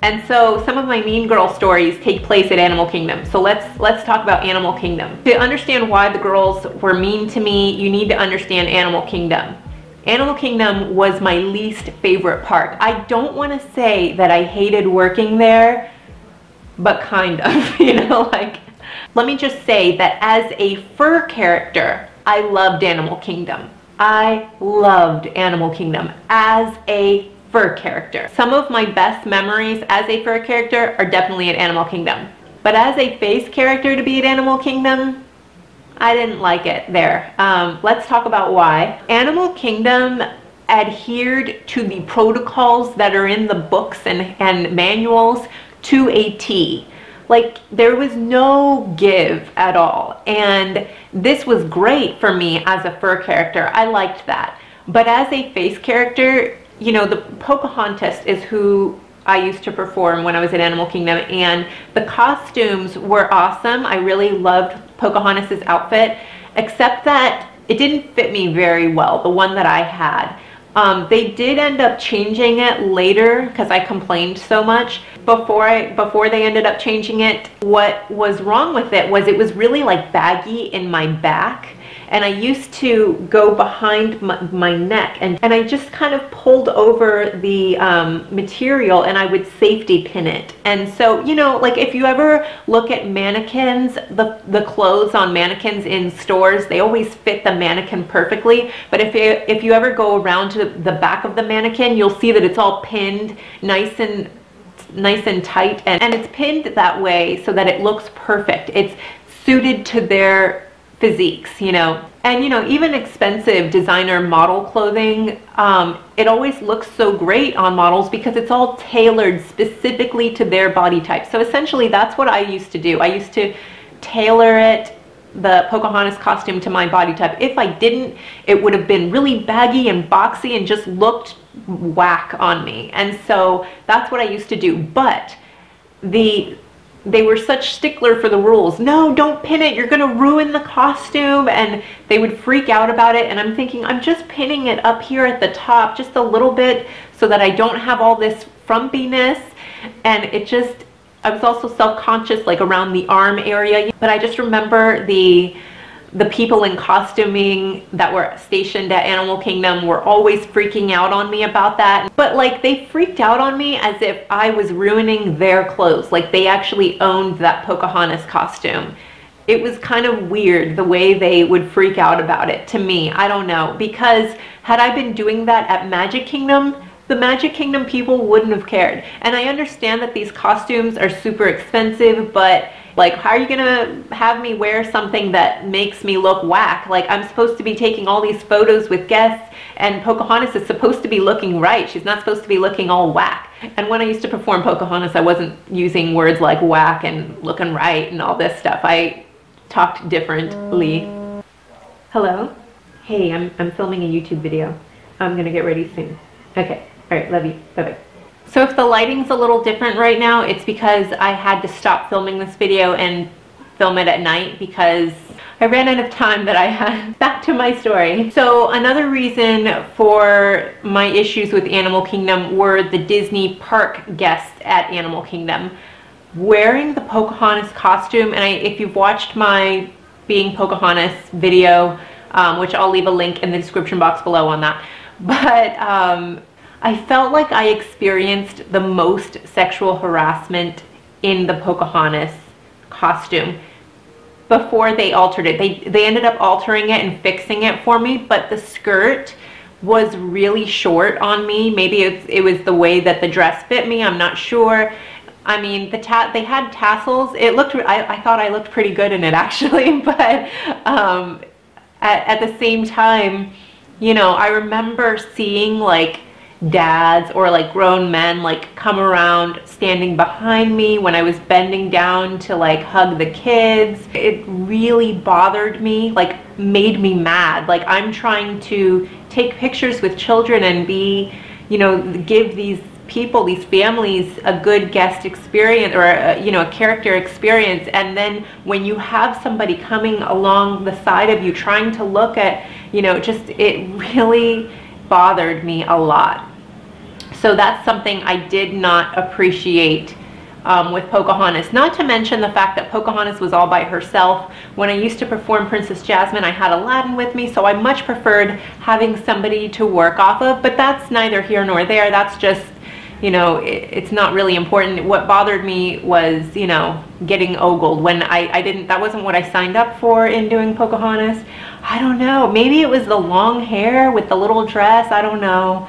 And so some of my Mean Girl stories take place at Animal Kingdom. So let's talk about Animal Kingdom. To understand why the girls were mean to me, you need to understand Animal Kingdom. Animal Kingdom was my least favorite park. I don't want to say that I hated working there, but kind of, you know, like, let me just say that as a fur character, I loved Animal Kingdom. I loved Animal Kingdom as a fur character. Some of my best memories as a fur character are definitely at Animal Kingdom. But as a face character to be at Animal Kingdom, I didn't like it there. Let's talk about why. Animal Kingdom adhered to the protocols that are in the books and manuals to a T. Like, there was no give at all. And this was great for me as a fur character. I liked that. But as a face character, you know, the Pocahontas is who I used to perform when I was at Animal Kingdom, and the costumes were awesome. I really loved Pocahontas's outfit, except that it didn't fit me very well, the one that I had. They did end up changing it later because I complained so much. Before they ended up changing it, what was wrong with it was really like baggy in my back. And I used to go behind my neck, and I just kind of pulled over the material, and I would safety pin it. And so, you know, like if you ever look at mannequins, the clothes on mannequins in stores, they always fit the mannequin perfectly. But if you ever go around to the back of the mannequin, you'll see that it's all pinned nice and tight, and it's pinned that way so that it looks perfect. It's suited to their physiques, you know. And you know, even expensive designer model clothing, it always looks so great on models because it's all tailored specifically to their body type. So essentially that's what I used to do. I used to tailor the Pocahontas costume to my body type. If I didn't, it would have been really baggy and boxy and just looked whack on me. And so that's what I used to do. But they were such stickler for the rules. No, don't pin it, you're gonna ruin the costume. And they would freak out about it. And I'm thinking, I'm just pinning it up here at the top just a little bit so that I don't have all this frumpiness. And it just, I was also self-conscious like around the arm area. But I just remember the people in costuming that were stationed at Animal Kingdom were always freaking out on me about that. But like, they freaked out on me as if I was ruining their clothes. Like they actually owned that Pocahontas costume. It was kind of weird the way they would freak out about it to me. I don't know, because had I been doing that at Magic Kingdom, the Magic Kingdom people wouldn't have cared. And I understand that these costumes are super expensive, but like, how are you gonna have me wear something that makes me look whack? Like, I'm supposed to be taking all these photos with guests, and Pocahontas is supposed to be looking right. She's not supposed to be looking all whack. And when I used to perform Pocahontas, I wasn't using words like whack and looking right and all this stuff. I talked differently. Hello? Hey, I'm filming a YouTube video. I'm gonna get ready soon. Okay, all right, love you, bye-bye. So if the lighting's a little different right now, it's because I had to stop filming this video and film it at night because I ran out of time that I had. Back to my story. So another reason for my issues with Animal Kingdom were the Disney park guests at Animal Kingdom. Wearing the Pocahontas costume, and if you've watched my Being Pocahontas video, which I'll leave a link in the description box below on that, but I felt like I experienced the most sexual harassment in the Pocahontas costume before they altered it. They ended up altering it and fixing it for me, but the skirt was really short on me. Maybe it was the way that the dress fit me, I'm not sure. I mean, they had tassels. It looked, I thought I looked pretty good in it actually, but at the same time, you know, I remember seeing like dads or like grown men like come around standing behind me when I was bending down to like hug the kids. It really bothered me, like made me mad. Like, I'm trying to take pictures with children and be, you know, give these people, these families, a good guest experience, or you know, a character experience, and then when you have somebody coming along the side of you trying to look at, you know, just, it really bothered me a lot. So that's something I did not appreciate with Pocahontas. Not to mention the fact that Pocahontas was all by herself. When I used to perform Princess Jasmine, I had Aladdin with me, so I much preferred having somebody to work off of, but that's neither here nor there. That's just, you know, it's not really important. What bothered me was, you know, getting ogled when I didn't, that wasn't what I signed up for in doing Pocahontas. I don't know, maybe it was the long hair with the little dress, I don't know.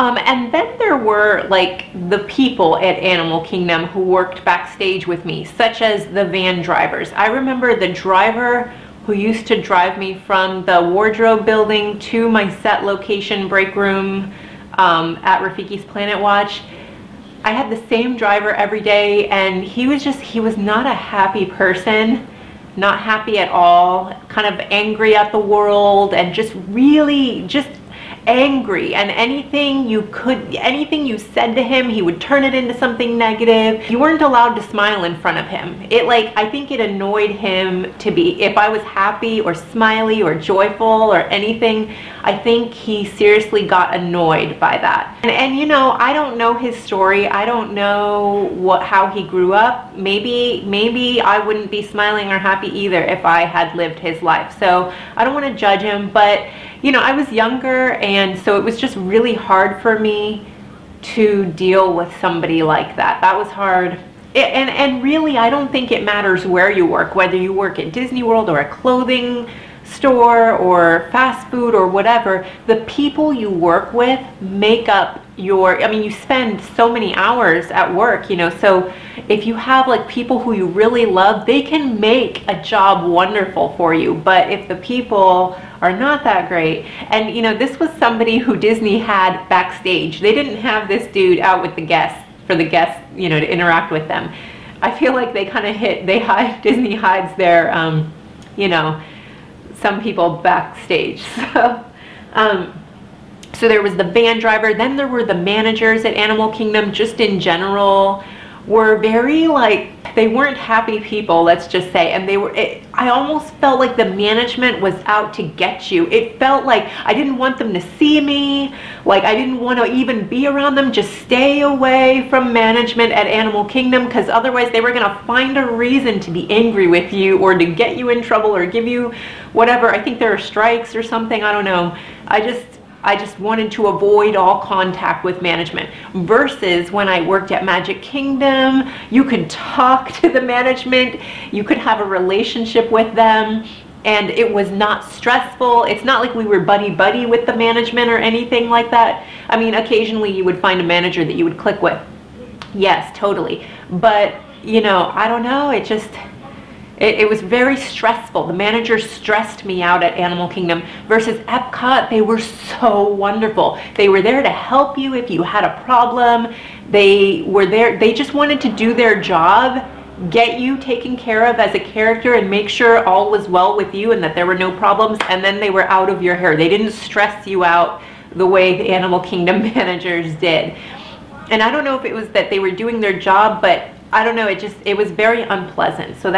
And then there were like the people at Animal Kingdom who worked backstage with me, such as the van drivers. I remember the driver who used to drive me from the wardrobe building to my set location break room at Rafiki's Planet Watch. I had the same driver every day, and he was not a happy person, not happy at all, kind of angry at the world, and just really just angry, and anything you said to him, he would turn it into something negative. You weren't allowed to smile in front of him. I think it annoyed him to be, if I was happy or smiley or joyful or anything, I think he seriously got annoyed by that. And you know, I don't know his story. I don't know how he grew up. Maybe I wouldn't be smiling or happy either if I had lived his life. So I don't want to judge him, but you know, I was younger, and so it was just really hard for me to deal with somebody like that. That was hard. And really, I don't think it matters where you work, whether you work at Disneyworld or a clothing store or fast food or whatever. The people you work with make up your, I mean, you spend so many hours at work, you know, so if you have like people who you really love, they can make a job wonderful for you. But if the people are not that great, and you know, this was somebody who Disney had backstage. They didn't have this dude out with the guests, for the guests, you know, to interact with them. I feel like they kind of Disney hides their, you know, some people backstage. So there was the van driver, then there were the managers at Animal Kingdom, just in general, were very like, they weren't happy people, let's just say, and I almost felt like the management was out to get you. It felt like I didn't want them to see me, like I didn't want to even be around them. Just stay away from management at Animal Kingdom, because otherwise they were going to find a reason to be angry with you or to get you in trouble or give you whatever. I think there are strikes or something, I don't know. I just wanted to avoid all contact with management. Versus when I worked at Magic Kingdom, you could talk to the management, you could have a relationship with them, and it was not stressful. It's not like we were buddy-buddy with the management or anything like that. I mean, occasionally you would find a manager that you would click with. Yes, totally. But, you know, I don't know, it was very stressful. The managers stressed me out at Animal Kingdom. Versus Epcot, they were so wonderful. They were there to help you if you had a problem. They were there, they just wanted to do their job, get you taken care of as a character and make sure all was well with you and that there were no problems, and then they were out of your hair. They didn't stress you out the way the Animal Kingdom managers did. And I don't know if it was that they were doing their job, but I don't know, it was very unpleasant. So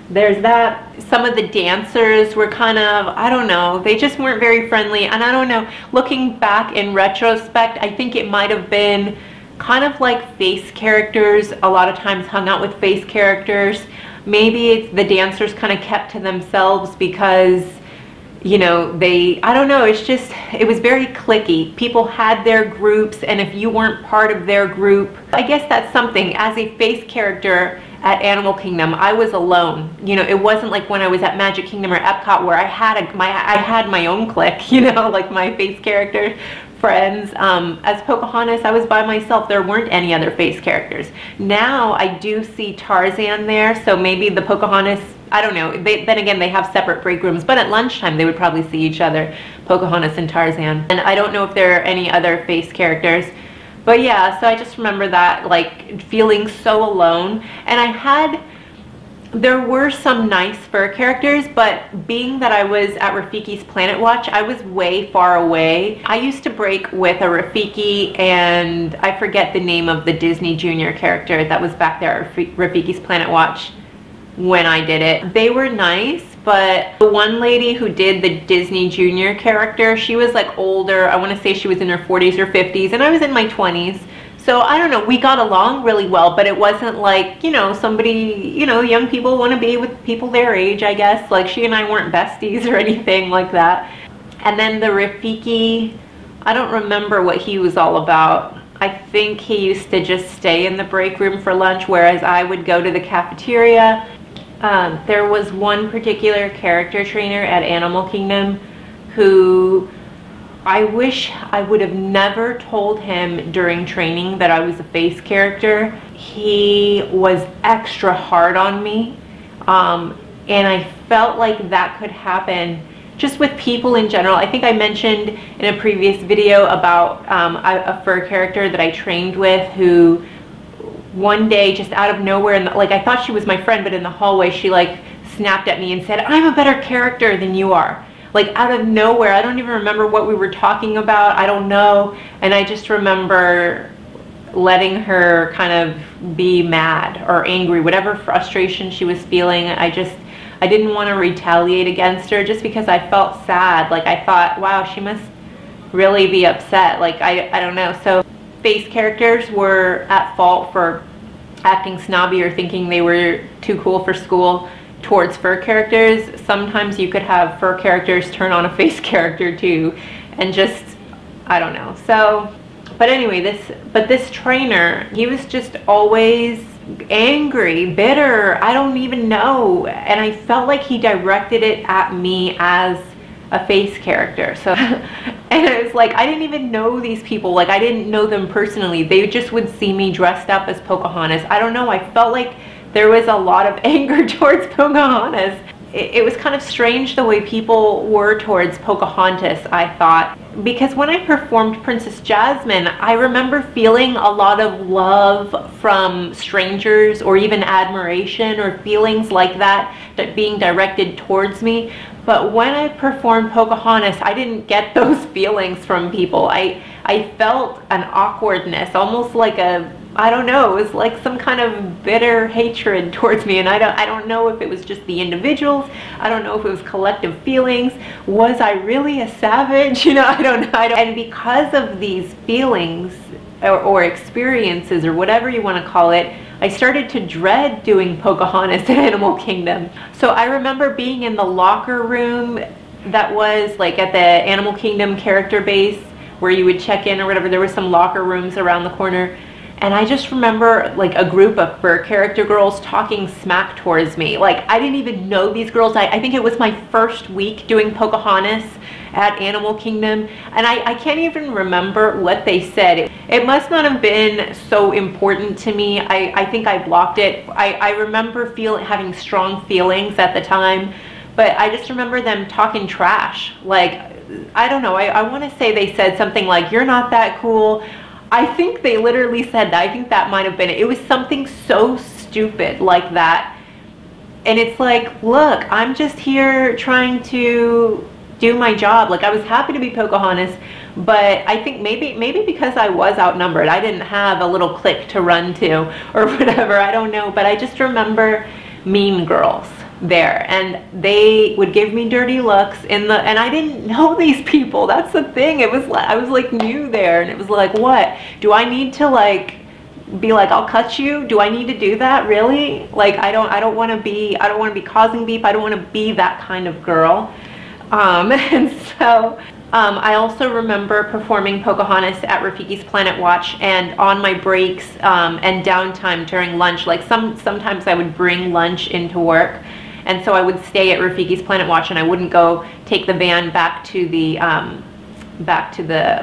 there's that. Some of the dancers were kind of, I don't know, they just weren't very friendly. And I don't know, looking back in retrospect, I think it might have been kind of like face characters. A lot of times hung out with face characters. Maybe the dancers kind of kept to themselves because, you know, I don't know, it was very cliquey. People had their groups, and if you weren't part of their group, I guess that's something. As a face character at Animal Kingdom, I was alone. You know, it wasn't like when I was at Magic Kingdom or Epcot where I had my own clique, you know, like my face character friends. As Pocahontas, I was by myself. There weren't any other face characters. Now I do see Tarzan there, so maybe the Pocahontas, I don't know. Then again, they have separate break rooms, but at lunchtime they would probably see each other, Pocahontas and Tarzan. And I don't know if there are any other face characters. But yeah, so I just remember that, like, feeling so alone. And there were some nice fur characters, but being that I was at Rafiki's Planet Watch, I was way far away. I used to break with a Rafiki, and I forget the name of the Disney Junior character that was back there at Rafiki's Planet Watch. when I did it. They were nice, but the one lady who did the Disney Junior character, she was like older. I want to say she was in her 40s or 50s, and I was in my 20s. So I don't know, we got along really well, but it wasn't like, you know, somebody, you know, young people want to be with people their age, I guess. Like, she and I weren't besties or anything like that. And then the Rafiki, I don't remember what he was all about. I think he used to just stay in the break room for lunch, whereas I would go to the cafeteria. There was one particular character trainer at Animal Kingdom who I wish I would have never told him during training that I was a face character. He was extra hard on me, and I felt like that could happen just with people in general. I think I mentioned in a previous video about a fur character that I trained with who one day just out of nowhere, like I thought she was my friend, but in the hallway she like snapped at me and said, "I'm a better character than you are." Like out of nowhere. I don't even remember what we were talking about. I don't know. And I just remember letting her kind of be mad or angry, whatever frustration she was feeling. I didn't want to retaliate against her just because I felt sad. Like I thought, wow, she must really be upset. Like I don't know. So face characters were at fault for acting snobby or thinking they were too cool for school towards fur characters. Sometimes you could have fur characters turn on a face character too, and just, I don't know. So, but anyway, this trainer, he was just always angry, bitter, I don't even know, and I felt like he directed it at me as a face character. So and it was like I didn't even know these people, like I didn't know them personally. They just would see me dressed up as Pocahontas. I don't know, I felt like there was a lot of anger towards Pocahontas. It was kind of strange the way people were towards Pocahontas, I thought. Because when I performed Princess Jasmine, I remember feeling a lot of love from strangers or even admiration or feelings like that being directed towards me. But when I performed Pocahontas, I didn't get those feelings from people. I felt an awkwardness, almost like I don't know, it was like some kind of bitter hatred towards me, and I don't know if it was just the individuals, I don't know if it was collective feelings. Was I really a savage? You know, I don't know. And because of these feelings or experiences or whatever you want to call it, I started to dread doing Pocahontas at Animal Kingdom. So I remember being in the locker room that was like at the Animal Kingdom character base where you would check in or whatever. There were some locker rooms around the corner. And I just remember like a group of fur character girls talking smack towards me. Like I didn't even know these girls. I think it was my first week doing Pocahontas at Animal Kingdom. And I can't even remember what they said. It must not have been so important to me. I think I blocked it. I remember having strong feelings at the time. But I just remember them talking trash. Like, I don't know. I want to say they said something like, "You're not that cool." I think they literally said that. I think that might have been it. It was something so stupid like that. And it's like, look, I'm just here trying to do my job. Like, I was happy to be Pocahontas, but I think maybe because I was outnumbered, I didn't have a little clique to run to or whatever. I don't know. But I just remember mean girls there, and they would give me dirty looks and I didn't know these people. That's the thing. It was like I was like new there, and it was like, what do I need to like be like, I'll cut you? Do I need to do that? Really? Like I don't want to be causing beef. I don't want to be that kind of girl. And so I also remember performing Pocahontas at Rafiki's Planet Watch, and on my breaks and downtime during lunch, like sometimes I would bring lunch into work. And so I would stay at Rafiki's Planet Watch, and I wouldn't go take the van back to the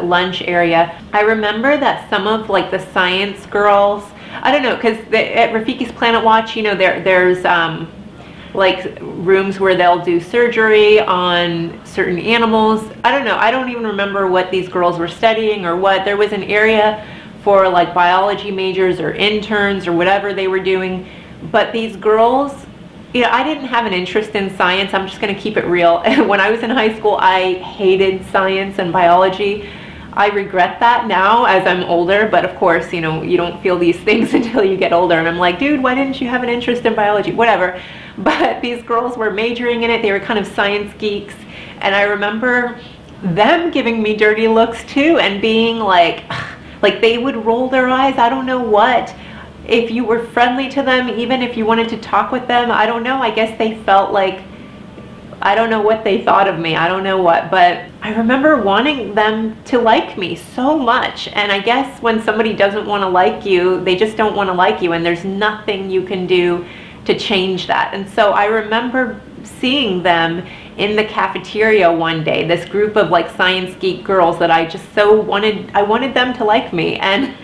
lunch area. I remember that some of like the science girls, I don't know, because at Rafiki's Planet Watch, you know, there's like rooms where they'll do surgery on certain animals. I don't know. I don't even remember what these girls were studying or what. There was an area for like biology majors or interns or whatever they were doing. But these girls, you know, I didn't have an interest in science. I'm just going to keep it real. When I was in high school, I hated science and biology. I regret that now as I'm older, but of course, you know, you don't feel these things until you get older. And I'm like, dude, why didn't you have an interest in biology? Whatever. But these girls were majoring in it. They were kind of science geeks. And I remember them giving me dirty looks too, and being like they would roll their eyes. I don't know what. If you were friendly to them, even if you wanted to talk with them, I don't know. I guess they felt like, I don't know what they thought of me. I don't know what, but I remember wanting them to like me so much. And I guess when somebody doesn't want to like you, they just don't want to like you, and there's nothing you can do to change that. And so I remember seeing them in the cafeteria one day, this group of like science geek girls that I just so wanted, I wanted them to like me. And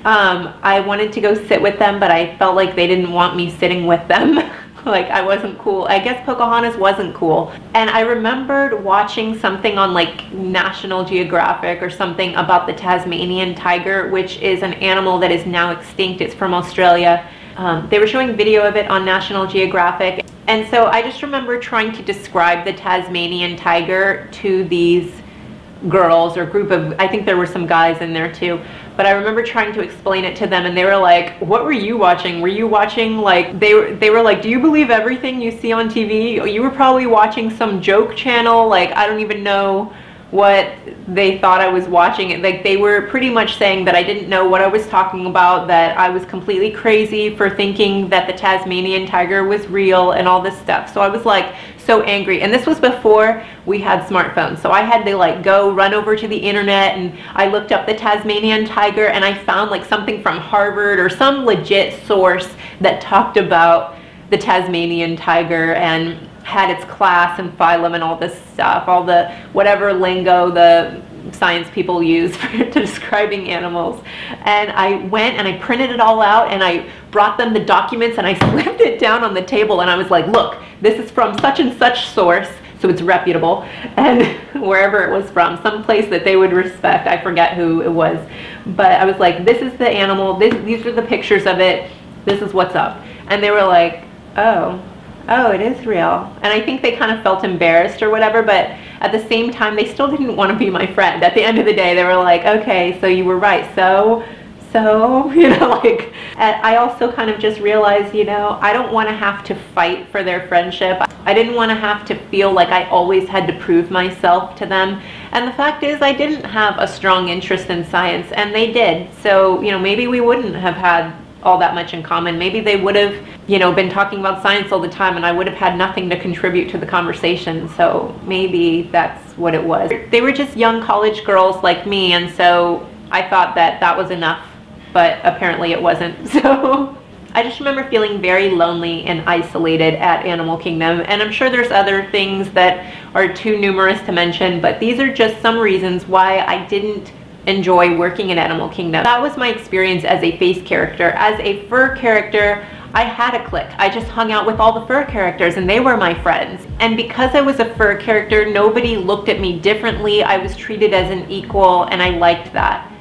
I wanted to go sit with them, but I felt like they didn't want me sitting with them. Like I wasn't cool. I guess Pocahontas wasn't cool. And I remembered watching something on like National Geographic or something about the Tasmanian tiger, which is an animal that is now extinct. It's from Australia. They were showing video of it on National Geographic. And so I just remember trying to describe the Tasmanian tiger to these girls, or group of, I think there were some guys in there too, but I remember trying to explain it to them, and they were like, what were you watching? Were you watching, like, they were like, do you believe everything you see on TV? You were probably watching some joke channel. Like, I don't even know what they thought I was watching. Like, they were pretty much saying that I didn't know what I was talking about, that I was completely crazy for thinking that the Tasmanian tiger was real and all this stuff. So I was like so angry. And this was before we had smartphones, so I had to like run over to the internet, and I looked up the Tasmanian tiger, and I found like something from Harvard or some legit source that talked about the Tasmanian tiger and had its class and phylum and all this stuff, all the whatever lingo the science people use for describing animals. And I went and I printed it all out, and I brought them the documents, and I slipped it down on the table, and I was like, look, this is from such and such source, so it's reputable, and wherever it was from, some place that they would respect. I forget who it was, but I was like, this is the animal, these are the pictures of it, this is what's up. And they were like, oh, it is real. And I think they kind of felt embarrassed or whatever, but at the same time, they still didn't want to be my friend. At the end of the day, they were like, okay, so you were right, so, you know, like, and I also kind of just realized, you know, I don't want to have to fight for their friendship. I didn't want to have to feel like I always had to prove myself to them. And the fact is, I didn't have a strong interest in science, and they did. So, you know, maybe we wouldn't have had all that much in common. Maybe they would have, you know, been talking about science all the time, and I would have had nothing to contribute to the conversation. So maybe that's what it was. They were just young college girls like me, and so I thought that that was enough, but apparently it wasn't. So I just remember feeling very lonely and isolated at Animal Kingdom, and I'm sure there's other things that are too numerous to mention, but these are just some reasons why I didn't enjoy working in Animal Kingdom. That was my experience as a face character. As a fur character, I had a clique. I just hung out with all the fur characters, and they were my friends. And because I was a fur character, nobody looked at me differently. I was treated as an equal, and I liked that.